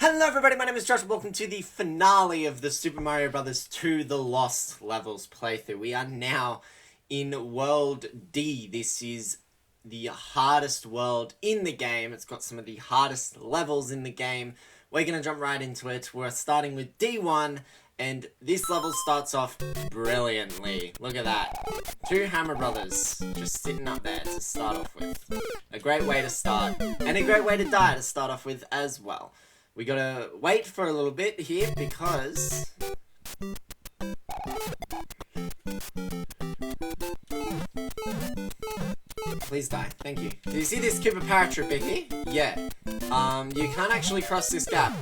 Hello everybody, my name is Josh and welcome to the finale of the Super Mario Bros. 2 The Lost Levels playthrough. We are now in World D. This is the hardest world in the game. It's got some of the hardest levels in the game. We're going to jump right into it. We're starting with D1 and this level starts off brilliantly. Look at that. Two Hammer Brothers just sitting up there to start off with. A great way to start and a great way to die to start off with as well. We gotta wait for a little bit here because please die. Thank you. Do you see this Koopa paratrooper here? Yeah. You can't actually cross this gap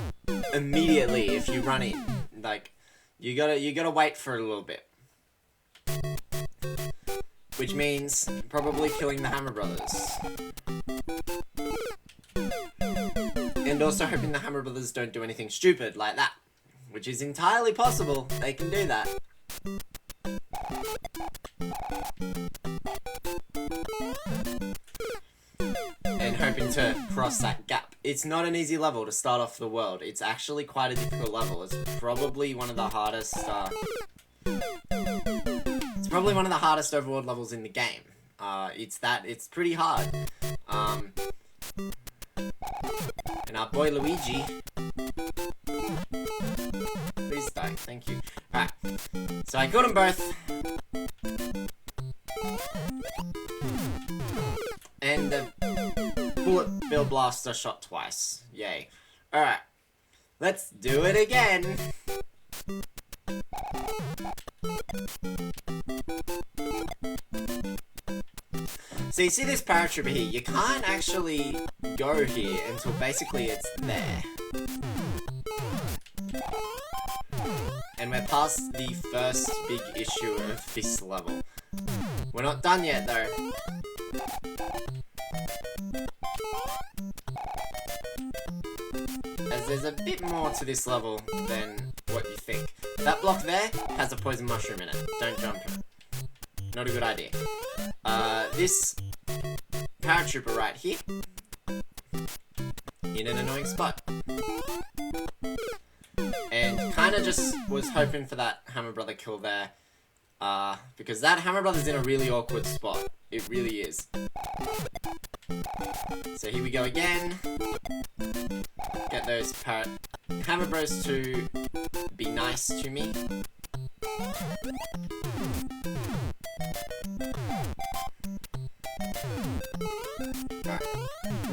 immediately if you run in. Like, you gotta wait for a little bit. Which means probably killing the Hammer Brothers. And also hoping the Hammer Brothers don't do anything stupid like that. Which is entirely possible. They can do that. And hoping to cross that gap. It's not an easy level to start off the world. It's actually quite a difficult level. It's probably one of the hardest, it's probably one of the hardest overworld levels in the game. It's pretty hard. And our boy Luigi. Please die, thank you. Alright, so I got them both. And the bullet bill blaster shot twice. Yay. Alright, let's do it again. So you see this paratrooper here, you can't actually go here until basically it's there. And we're past the first big issue of this level. We're not done yet though. As there's a bit more to this level than what you think. That block there has a poison mushroom in it. Don't jump it. Not a good idea. This paratrooper right here, in an annoying spot. And kinda just was hoping for that Hammer Brother kill there, because that Hammer Brother's in a really awkward spot. It really is. So here we go again. Get those Hammer Bros to be nice to me. Alright,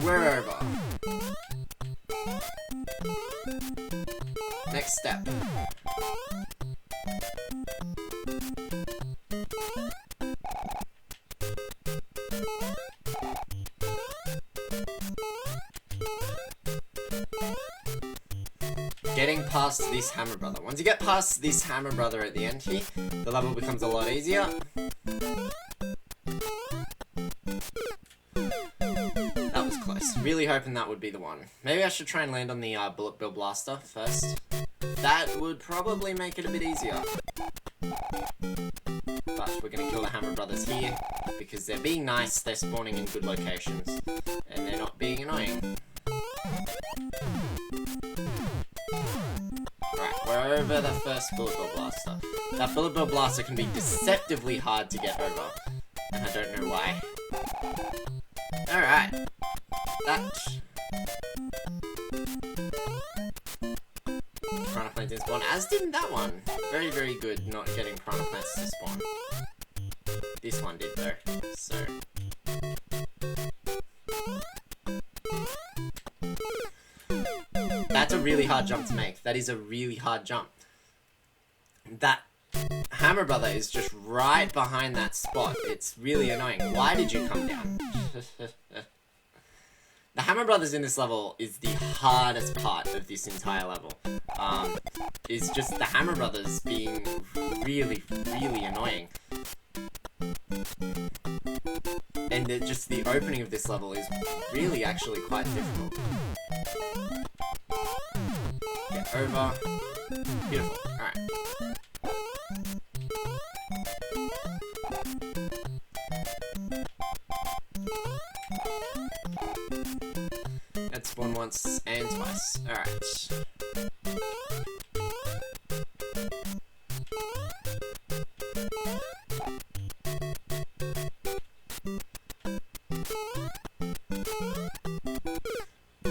we're over. Next step. Getting past this Hammer Brother. Once you get past this Hammer Brother at the end here, the level becomes a lot easier. That was close. Really hoping that would be the one. Maybe I should try and land on the bullet bill blaster first. That would probably make it a bit easier. But we're gonna kill the Hammer Brothers here because they're being nice, they're spawning in good locations, and they're not being annoying. Right, we're over the first bullet bill blaster. That bullet bill blaster can be deceptively hard to get over, and I don't know why. Alright. That. Piranha Plants didn't spawn, as didn't that one. Very, very good not getting Piranha Plants to spawn. This one did though, so. That's a really hard jump to make. That is a really hard jump. That Hammer Brother is just right behind that spot. It's really annoying. Why did you come down? The Hammer Brothers in this level is the hardest part of this entire level. Is just the Hammer Brothers being really, really annoying. And just the opening of this level is really actually quite difficult. Get over. Beautiful. Alright. Let's spawn once and twice. Alright.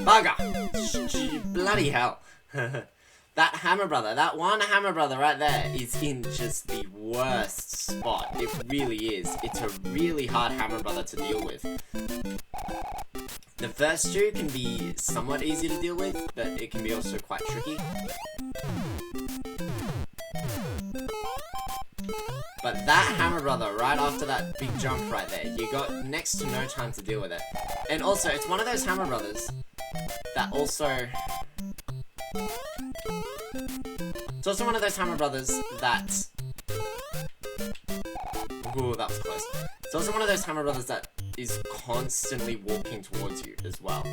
Bugger! Bloody hell. That Hammer Brother, that one Hammer Brother right there is in just the worst spot. It really is. It's a really hard Hammer Brother to deal with. The first two can be somewhat easy to deal with, but it can be also quite tricky. But that Hammer Brother, right after that big jump right there, you got next to no time to deal with it. And also, it's one of those Hammer Brothers that also... It's also one of those Hammer Brothers that... Ooh, that was close. It's also one of those Hammer Brothers that is constantly walking towards you as well.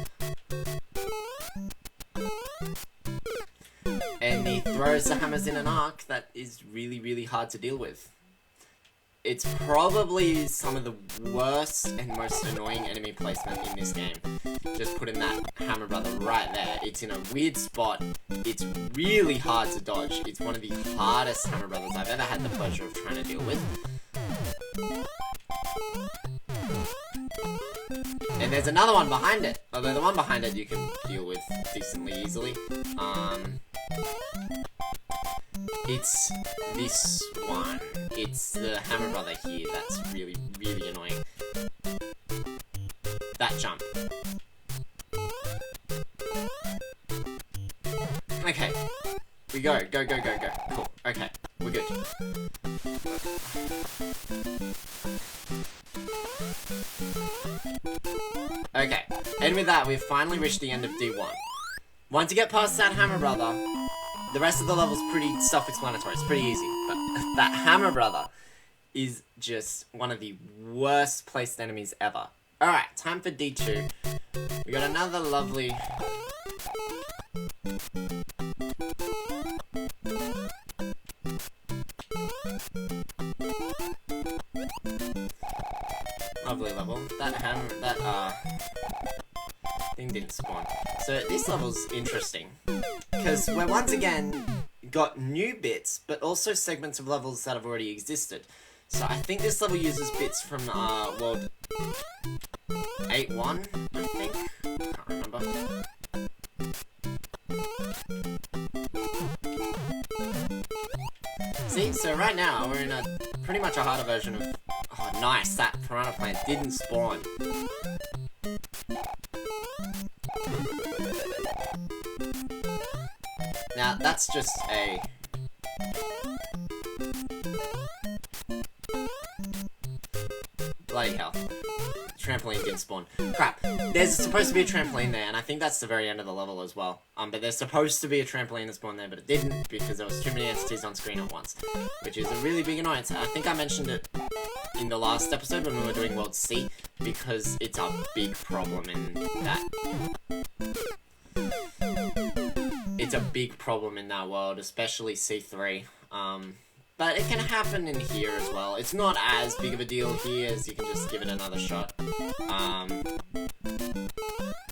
And he throws the hammers in an arc that is really, really hard to deal with. It's probably some of the worst and most annoying enemy placement in this game. Just putting that Hammer Brother right there. It's in a weird spot. It's really hard to dodge. It's one of the hardest Hammer Brothers I've ever had the pleasure of trying to deal with. And there's another one behind it. Although the one behind it you can deal with decently easily. It's this one. It's the Hammer Brother here that's really, really annoying. That jump. Okay. We go. Go, go, go, go. Cool. Okay. We're good. Okay. And with that, we've finally reached the end of D1. Once you get past that Hammer Brother, the rest of the level's pretty self-explanatory. It's pretty easy. But that Hammer Brother is just one of the worst placed enemies ever. Alright, time for D2. We got another lovely... Lovely level. That thing didn't spawn. So this level's interesting. Because we're once again got new bits, but also segments of levels that have already existed. So I think this level uses bits from World 8.1, I think? Can't remember. See, so right now we're in a pretty much a harder version of... Oh, nice, that Piranha Plant didn't spawn. Now, that's just a... Bloody hell. Trampoline didn't spawn. Crap. There's supposed to be a trampoline there, and I think that's the very end of the level as well. But there's supposed to be a trampoline that spawned there, but it didn't, because there was too many entities on screen at once. Which is a really big annoyance. I think I mentioned it in the last episode when we were doing World C, because it's a big problem in that. It's a big problem in that world, especially C3. But it can happen in here as well. It's not as big of a deal here as you can just give it another shot.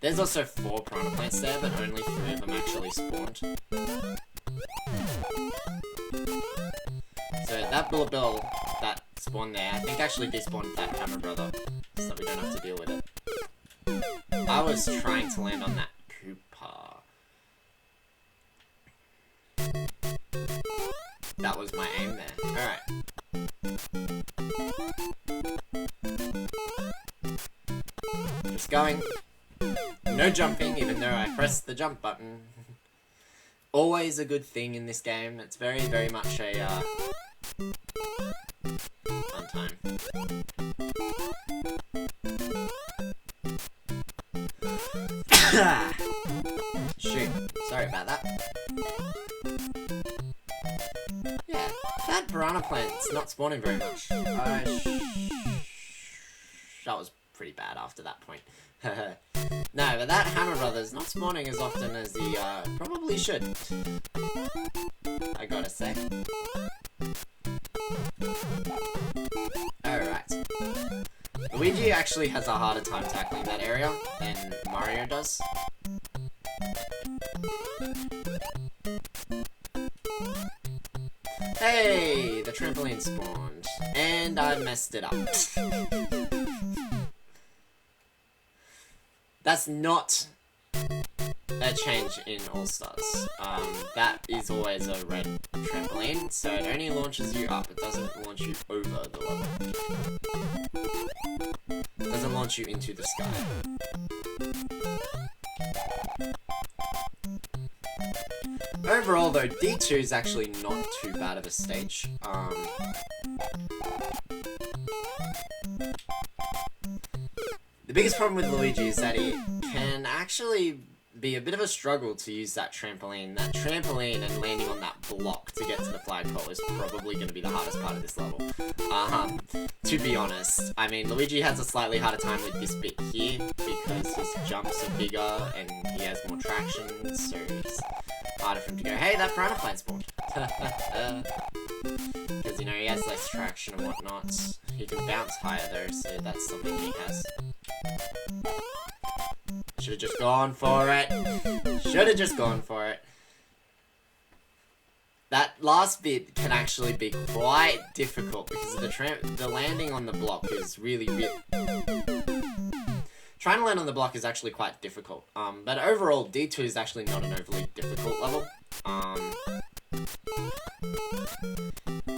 There's also 4 Piranha Plants there, but only 3 of them actually spawned. So that Bullet Bill that spawned there, I think actually despawned that Hammer Brother, so that we don't have to deal with it. I was trying to land on that Koopa. That was my aim there. Alright. Just going. No jumping, even though I pressed the jump button. Always a good thing in this game. It's very, very much a, fun time. Shoot. Sorry about that. Yeah, that Piranha Plant's not spawning very much. That was pretty bad after that point. No, but that Hammer Brother's not spawning as often as he probably should. I gotta say. Alright. Luigi actually has a harder time tackling that area than Mario does. Hey, the trampoline spawned, and I messed it up. That's not a change in All-Stars. That is always a red trampoline, so it only launches you up. It doesn't launch you over the level. It doesn't launch you into the sky. Overall though, D2 is actually not too bad of a stage. The biggest problem with Luigi is that it can actually be a bit of a struggle to use that trampoline. That trampoline and landing on that block to get to the flagpole is probably going to be the hardest part of this level. To be honest, I mean, Luigi has a slightly harder time with this bit here because his jumps are bigger and he has more traction, so it's harder for him to go, hey, that piranha plant spawned. Because, you know, he has less traction and whatnot. He can bounce higher though, so that's something he has. Should've just gone for it. Should've just gone for it. That last bit can actually be quite difficult because the landing on the block is really trying to land on the block is actually quite difficult. But overall, D2 is actually not an overly difficult level.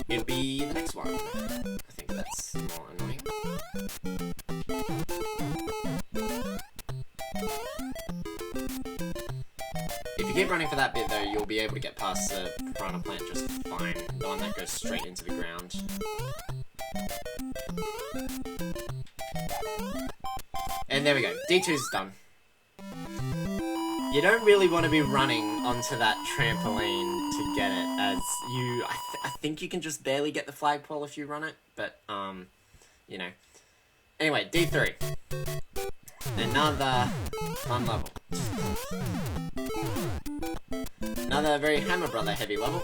It'll be the next one. I think that's more annoying. If you keep running for that bit though, you'll be able to get past the piranha plant just fine. The one that goes straight into the ground. And there we go. D2's done. You don't really want to be running onto that trampoline to get it, as I think you can just barely get the flagpole if you run it, but, you know. Anyway, D3. Another fun level. Another very Hammer Brother heavy level.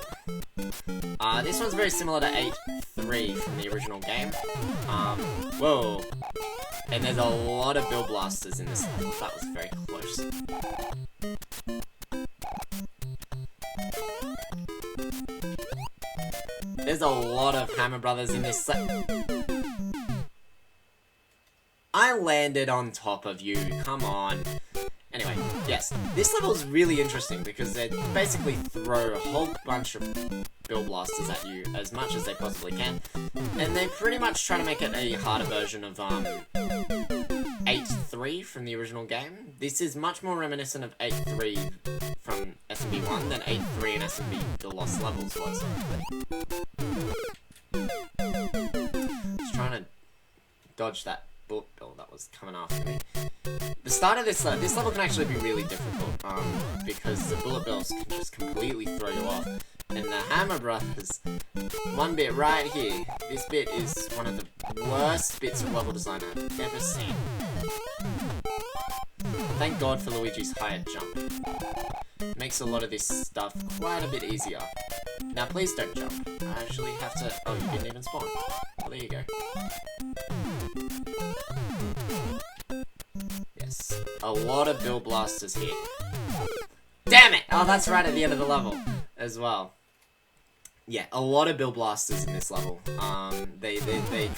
This one's very similar to 8-3 from the original game. Whoa. And there's a lot of Bill Blasters in this level. That was very close. There's a lot of Hammer Brothers in this I landed on top of you, come on. Anyway, yes, this level is really interesting because they basically throw a whole bunch of Bill Blasters at you as much as they possibly can. And they pretty much try to make it a harder version of 8-3 from the original game. This is much more reminiscent of 8-3 from SMB1 than 8-3 in SMB The Lost Levels was. Just trying to dodge that bullet bill that was coming after me. The start of this level can actually be really difficult, because the bullet bills can just completely throw you off. And the Hammer Brothers, one bit right here, this bit is one of the worst bits of level design I've ever seen. Thank God for Luigi's higher jump. It makes a lot of this stuff quite a bit easier. Now please don't jump. I actually have to... Oh, you didn't even spawn. Well, there you go. Yes. A lot of Bill Blasters here. Damn it! Oh, that's right at the end of the level as well. Yeah, a lot of Bill Blasters in this level. They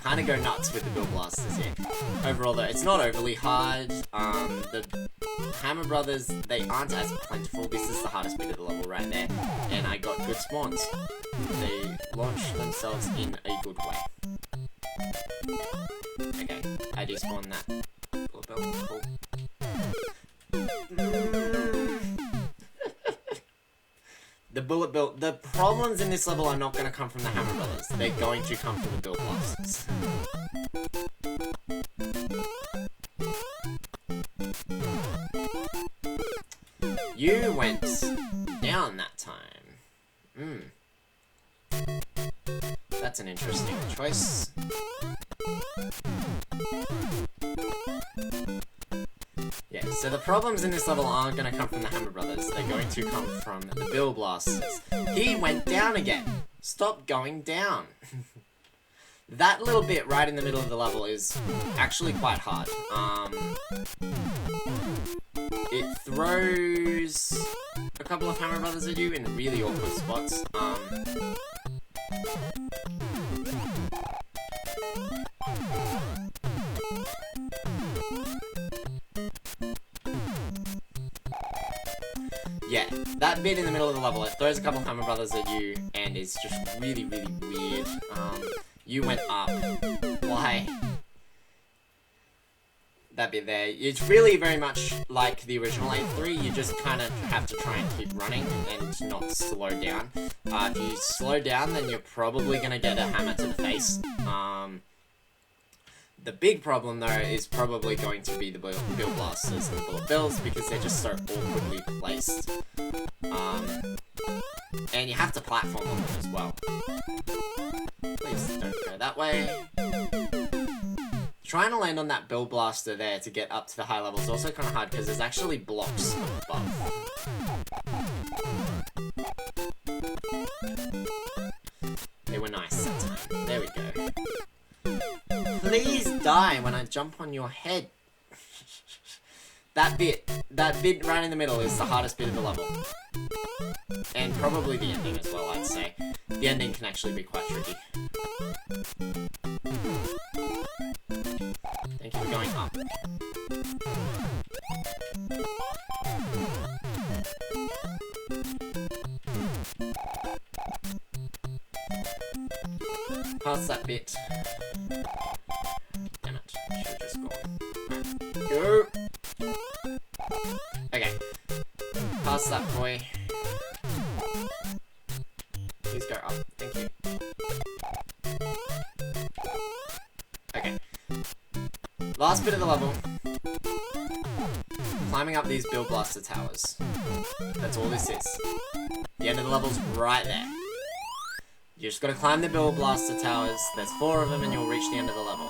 kind of go nuts with the Bill Blasters here. Overall though, it's not overly hard. The Hammer Brothers, they aren't as plentiful. This is the hardest bit of the level right there. And I got good spawns. They launch themselves in a good way. Okay, I despawned that. Cool. The bullet bill. The problems in this level are not going to come from the Hammer Brothers. They're going to come from the Bill Blasters. You went down that time. That's an interesting choice. Yeah, so the problems in this level aren't going to come from the Hammer Brothers. They're going to come from the Bill Blasters. He went down again. Stop going down. That little bit right in the middle of the level is actually quite hard. It throws a couple of Hammer Brothers at you in really awkward spots. yeah, that bit in the middle of the level, it throws a couple of Hammer Brothers at you, and it's just really, really weird. You went up. Why? That bit there. It's really very much like the original 8-3. You just kind of have to try and keep running and not slow down. If you slow down, then you're probably going to get a hammer to the face. The big problem, though, is probably going to be the Bill Blasters and the Bullet Bills, because they're just so awkwardly placed. And you have to platform on them as well. Please don't go that way. Trying to land on that Bill Blaster there to get up to the high level is also kind of hard, because there's actually blocks above. They were nice that time. There we go. Please die when I jump on your head. That bit right in the middle is the hardest bit of the level. And probably the ending as well, I'd say. The ending can actually be quite tricky. Thank you for going up. Past that bit. Damn it. Should have just gone. Right. Go! Okay. Past that boy. Please go up. Thank you. Okay. Last bit of the level. Climbing up these Bill Blaster towers. That's all this is. The end of the level's right there. You just gotta climb the Bill Blaster towers. There's 4 of them and you'll reach the end of the level.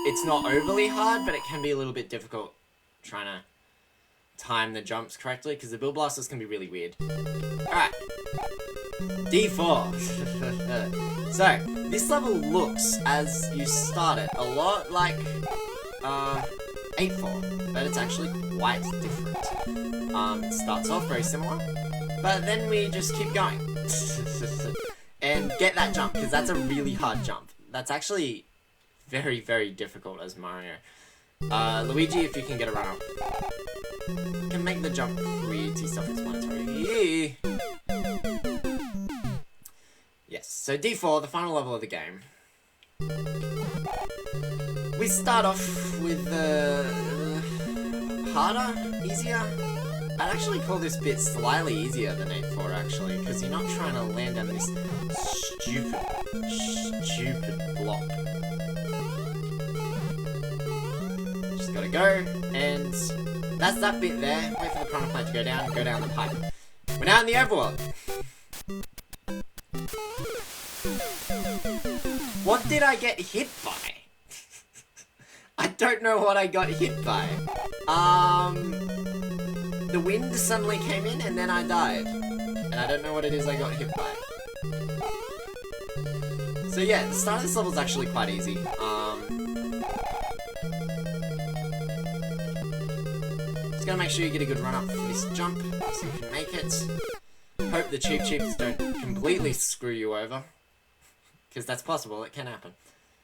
It's not overly hard, but it can be a little bit difficult trying to time the jumps correctly, because the Bill Blasters can be really weird. Alright. D4. So, this level looks, as you start it, a lot like 8-4, but it's actually quite different. It starts off very similar, but then we just keep going. And get that jump, because that's a really hard jump. That's actually very, very difficult as Mario. Luigi, if you can get a run-up. You can make the jump pretty self-explanatory. Yes, so D4, the final level of the game. We start off with harder, easier. I'd actually call this bit slightly easier than 8-4, actually, because you're not trying to land on this stupid block. Just gotta go, and that's that bit there. Wait for the piranha plant to go down the pipe. We're now in the overworld. What did I get hit by? I don't know what I got hit by. The wind suddenly came in and then I died. And I don't know what it is I got hit by. So yeah, the start of this level is actually quite easy. Just gotta make sure you get a good run up for this jump so you can make it. Hope the cheap-cheeps don't completely screw you over. Because that's possible, it can happen.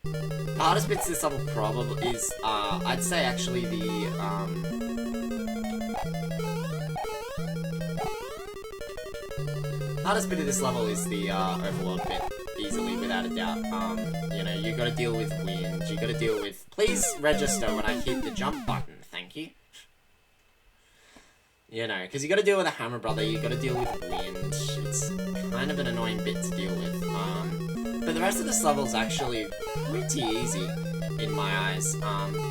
The hardest bits of this level probably is, I'd say actually the, hardest bit of this level is the, overworld bit, easily, without a doubt. You know, you gotta deal with wind, you gotta deal with... Please register when I hit the jump button, thank you. You know, because you gotta deal with a Hammer Brother, you gotta deal with wind. It's kind of an annoying bit to deal with. But the rest of this level is actually pretty easy, in my eyes.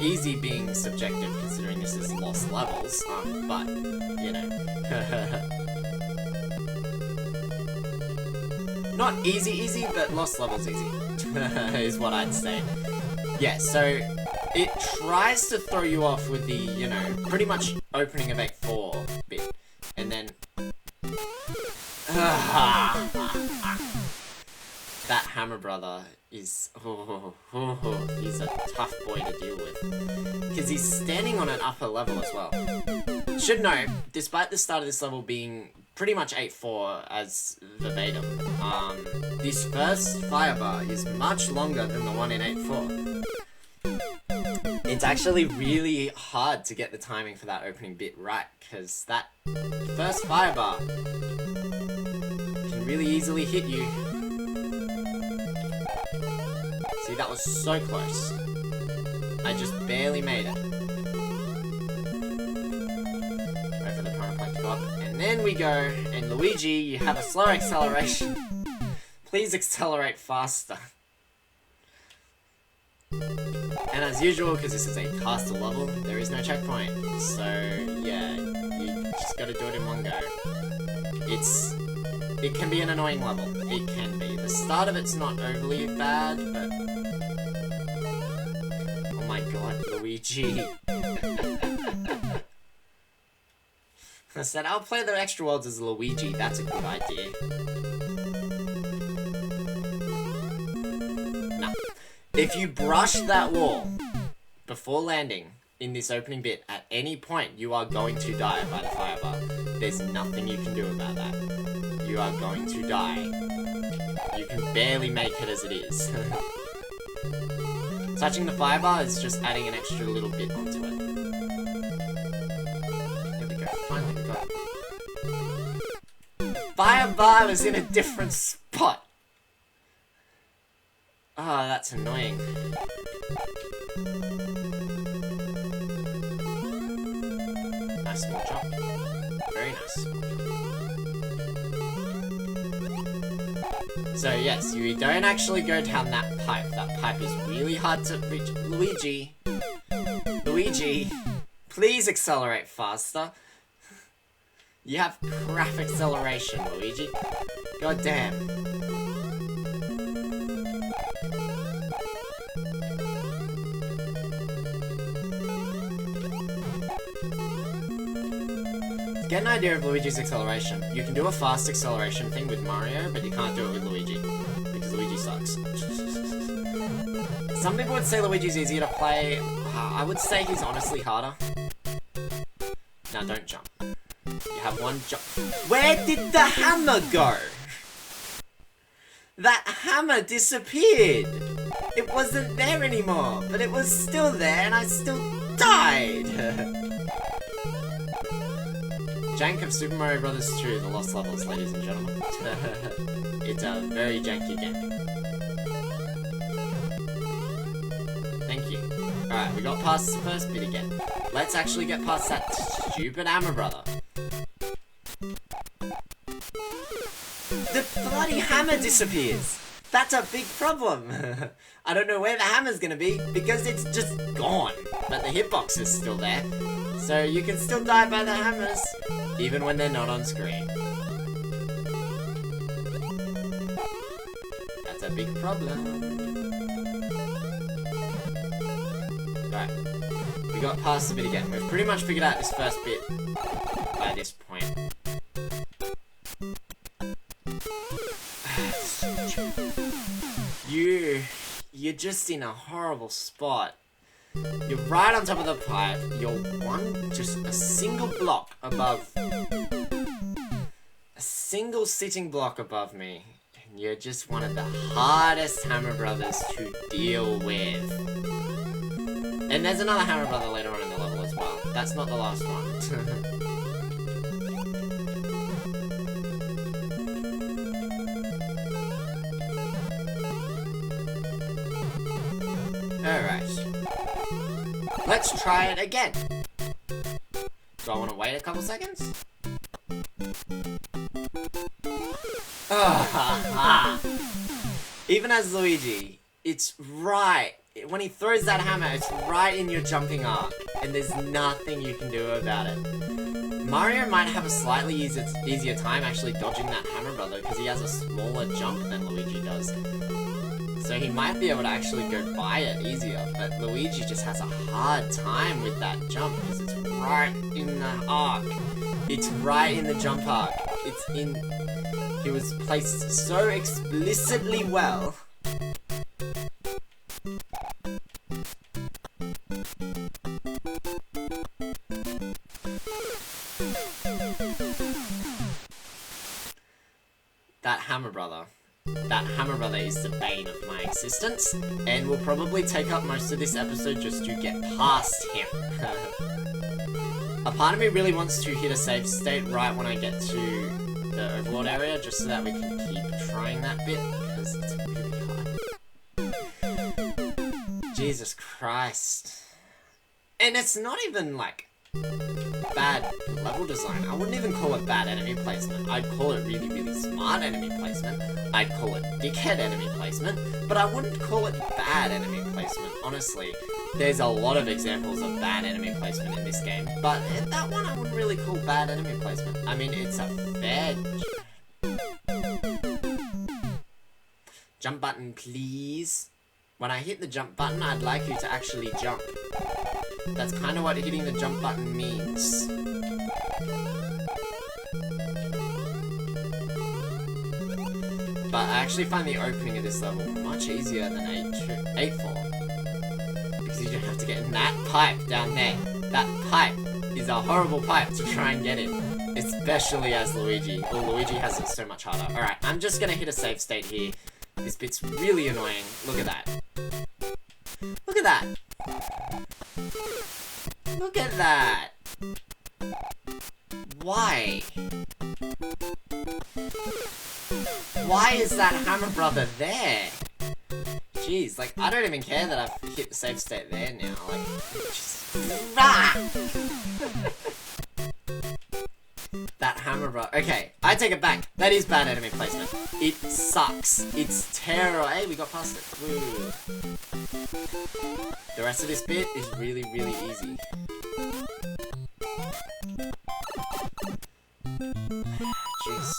Easy being subjective, considering this is lost levels, but, you know. Not easy, but lost levels easy, is what I'd say. Yeah, so it tries to throw you off with the, you know, pretty much opening of 8-4 bit, and then... That Hammer Brother is... he's a tough boy to deal with. Because he's standing on an upper level as well. Should know, despite the start of this level being pretty much 8-4 as verbatim, this first fire bar is much longer than the one in 8-4. It It's actually really hard to get the timing for that opening bit right, because that first fire bar can really easily hit you. See, that was so close. I just barely made it. Wait for the prime point to go up, and then we go, and Luigi, you have a slow acceleration. Please accelerate faster. And as usual, because this is a castle level, there is no checkpoint. So, yeah, you just gotta do it in one go. It can be an annoying level. It can be. The start of it's not overly bad, but... Oh my god, Luigi. I said, I'll play the extra worlds as Luigi. That's a good idea. If you brush that wall before landing in this opening bit, at any point you are going to die by the fire bar. There's nothing you can do about that. You are going to die. You can barely make it as it is. Touching the fire bar is just adding an extra little bit onto it. There we go, finally we got it. Fire bar was in a different spot. Ah, oh, that's annoying. Nice small jump. Very nice small jump. So yes, you don't actually go down that pipe. That pipe is really hard to reach. Luigi! Luigi! Please accelerate faster. You have crap acceleration, Luigi. God damn. Get an idea of Luigi's acceleration. You can do a fast acceleration thing with Mario, but you can't do it with Luigi, because Luigi sucks. Some people would say Luigi's easier to play. I would say he's honestly harder. Now don't jump. You have one jump. Where did the hammer go? That hammer disappeared! It wasn't there anymore, but it was still there and I still died! Jank of Super Mario Bros. 2, The Lost Levels, ladies and gentlemen. It's a very janky game. Thank you. Alright, we got past the first bit again. Let's actually get past that stupid hammer brother. The bloody hammer disappears! That's a big problem! I don't know where the hammer's gonna be, because it's just gone. But the hitbox is still there. So you can still die by the hammers, even when they're not on screen. That's a big problem. Right, we got past the bit again. We've pretty much figured out this first bit by this point. You're just in a horrible spot. You're right on top of the pipe. You're just a single block above. A single sitting block above me. And you're just one of the hardest Hammer Brothers to deal with. And there's another Hammer Brother later on in the level as well. That's not the last one. Alright. Let's try it again. Do I want to wait a couple seconds? Even as Luigi, it's right. When he throws that hammer, it's right in your jumping arc. And there's nothing you can do about it. Mario might have a slightly easier time actually dodging that hammer brother because he has a smaller jump than Luigi does. So he might be able to actually go by it easier, but Luigi just has a hard time with that jump because it's right in the arc. It's right in the jump arc. It's in... He was placed so explicitly well. That hammer brother that hammer brother is the bane of my existence, and will probably take up most of this episode just to get past him. A part of me really wants to hit a save state right when I get to the overworld area, just so that we can keep trying that bit, because it's really hard. Jesus Christ. And it's not even, like, bad level design. I wouldn't even call it bad enemy placement. I'd call it really, really smart enemy placement. I'd call it dickhead enemy placement. But I wouldn't call it bad enemy placement, honestly. There's a lot of examples of bad enemy placement in this game, but that one I wouldn't really call bad enemy placement. I mean, it's a fair... Jump button, please. When I hit the jump button, I'd like you to actually jump. That's kind of what hitting the jump button means. But I actually find the opening of this level much easier than 8-4. Because you don't have to get in that pipe down there. That pipe is a horrible pipe to try and get in. Especially as Luigi. Well, Luigi has it so much harder. Alright, I'm just gonna hit a save state here. This bit's really annoying. Look at that. Look at that! Look at that! Why? Why is that hammer brother there? Jeez, like, I don't even care that I've hit the save state there now. Like, just... That hammer brother... Okay, I take it back. That is bad enemy placement. It sucks. It's terrible. Hey, we got past it. Woo. The rest of this bit is really, really easy. Jeez,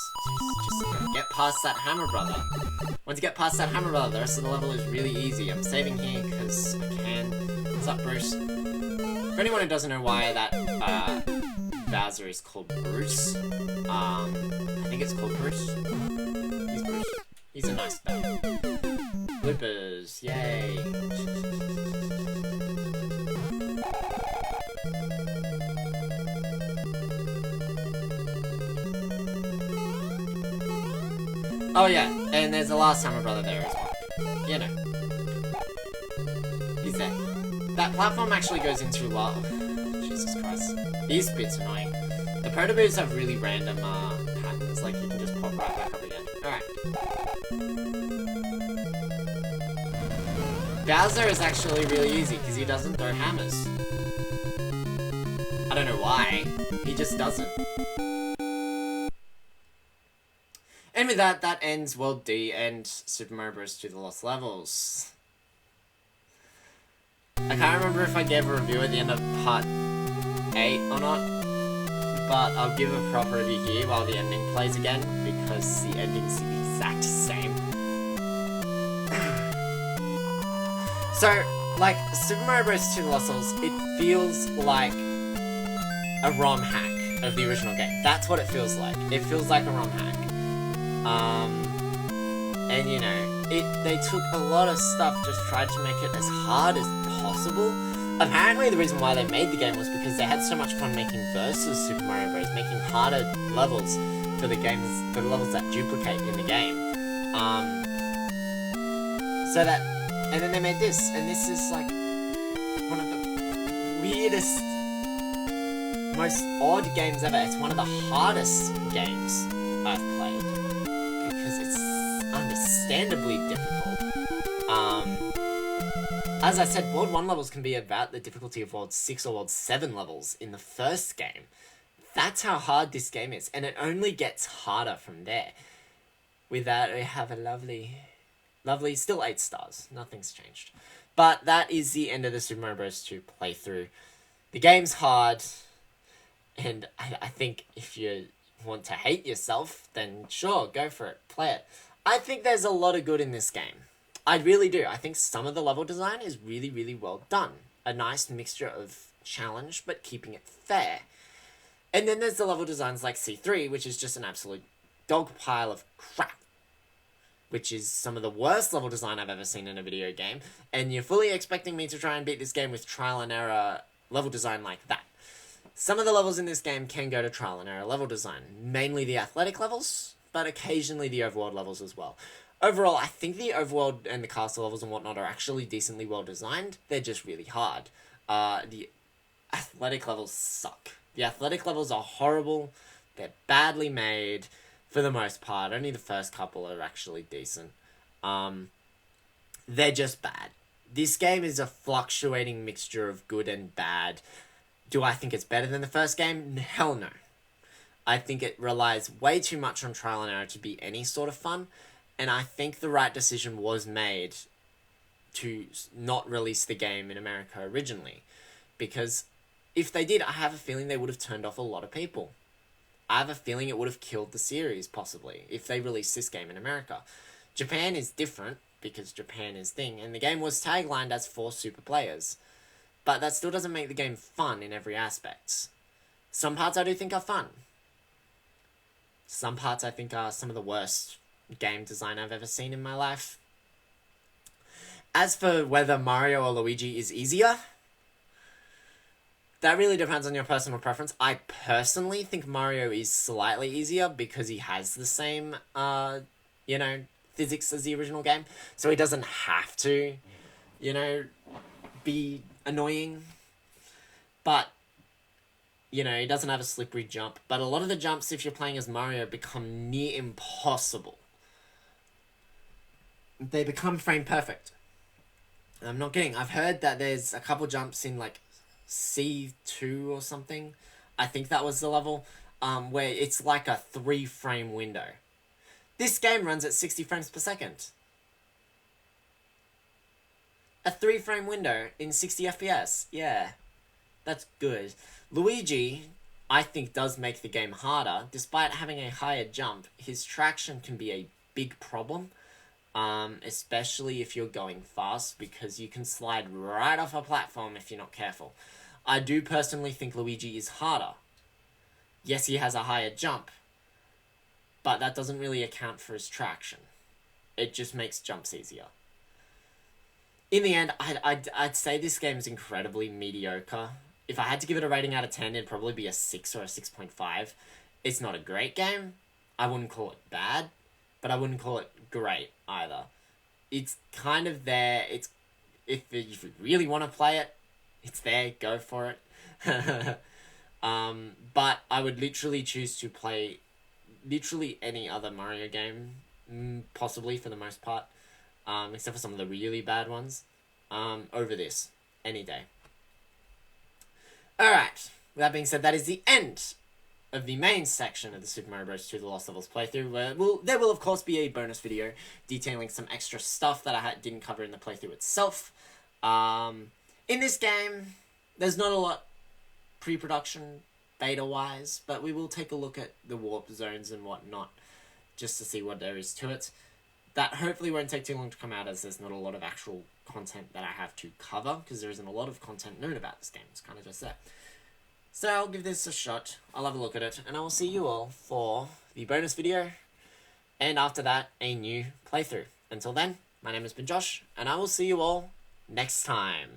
just get past that hammer brother. Once you get past that hammer brother, the rest of the level is really easy. I'm saving here because I can. What's up, Bruce? For anyone who doesn't know why that Bowser is called Bruce, I think it's called Bruce. He's Bruce. He's a nice guy. Bloopers, yay! Oh yeah, and there's the last hammer brother there as well. You know. He's there. That platform actually goes into lava. Jesus Christ. These bits annoying. The protoboos have really random patterns, like you can just pop right back up again. Alright. Bowser is actually really easy, because he doesn't throw hammers. I don't know why. He just doesn't. And with that, that ends World D and Super Mario Bros. 2 The Lost Levels. I can't remember if I gave a review at the end of Part 8 or not, but I'll give a proper review here while the ending plays again, because the ending's the exact same. So, like, Super Mario Bros. 2 The Lost Levels, it feels like a ROM hack of the original game. That's what it feels like. It feels like a ROM hack. And you know, they took a lot of stuff, just tried to make it as hard as possible. Apparently the reason why they made the game was because they had so much fun making Versus Super Mario Bros, making harder levels for the levels that duplicate in the game. And then they made this, and this is like one of the weirdest, most odd games ever. It's one of the hardest games I've played, because it's understandably difficult. As I said, World 1 levels can be about the difficulty of World 6 or World 7 levels in the first game. That's how hard this game is, and it only gets harder from there. With that, we have a lovely, still 8 stars. Nothing's changed. But that is the end of the Super Mario Bros. 2 playthrough. The game's hard, and I think if you want to hate yourself, then sure, go for it. Play it. I think there's a lot of good in this game. I really do. I think some of the level design is really, really well done. A nice mixture of challenge, but keeping it fair. And then there's the level designs like C3, which is just an absolute dog pile of crap. Which is some of the worst level design I've ever seen in a video game. And you're fully expecting me to try and beat this game with trial and error level design like that. Some of the levels in this game can go to trial and error level design. Mainly the athletic levels, but occasionally the overworld levels as well. overall, I think the overworld and the castle levels and whatnot are actually decently well designed. They're just really hard. The athletic levels suck. The athletic levels are horrible. They're badly made for the most part. Only the first couple are actually decent. They're just bad. This game is a fluctuating mixture of good and bad. Do I think it's better than the first game? Hell no. I think it relies way too much on trial and error to be any sort of fun. And I think the right decision was made to not release the game in America originally. Because if they did, I have a feeling they would have turned off a lot of people. I have a feeling it would have killed the series, possibly, if they released this game in America. Japan is different, because Japan is thing, and the game was taglined as for super players. But that still doesn't make the game fun in every aspect. Some parts I do think are fun. Some parts I think are some of the worst game design I've ever seen in my life. As for whether Mario or Luigi is easier, that really depends on your personal preference. I personally think Mario is slightly easier because he has the same, physics as the original game. So he doesn't have to, be annoying. But, he doesn't have a slippery jump. But a lot of the jumps, if you're playing as Mario, become near impossible. They become frame perfect. I'm not kidding. I've heard that there's a couple jumps in, C2 or something. I think that was the level, where it's like a 3-frame window. This game runs at 60 frames per second. A 3-frame window in 60 FPS. Yeah, that's good. Luigi, I think, does make the game harder. Despite having a higher jump, his traction can be a big problem. Especially if you're going fast, because you can slide right off a platform if you're not careful. I do personally think Luigi is harder. Yes, he has a higher jump, but that doesn't really account for his traction. It just makes jumps easier. In the end, I'd say this game is incredibly mediocre. If I had to give it a rating out of 10, it'd probably be a 6 or a 6.5. It's not a great game. I wouldn't call it bad, but I wouldn't call it great either. It's kind of there. It's if you really want to play it, it's there. Go for it. But I would literally choose to play literally any other Mario game, possibly for the most part, except for some of the really bad ones, over this any day. Alright, with that being said, that is the end of the main section of the Super Mario Bros. 2 The Lost Levels playthrough, where there will of course be a bonus video detailing some extra stuff that I didn't cover in the playthrough itself. In this game, there's not a lot pre-production, beta-wise, but we will take a look at the warp zones and whatnot, just to see what there is to it. That hopefully won't take too long to come out, as there's not a lot of actual content that I have to cover, because there isn't a lot of content known about this game. It's kind of just there. So I'll give this a shot, I'll have a look at it, and I will see you all for the bonus video, and after that, a new playthrough. Until then, my name has been Josh, and I will see you all next time.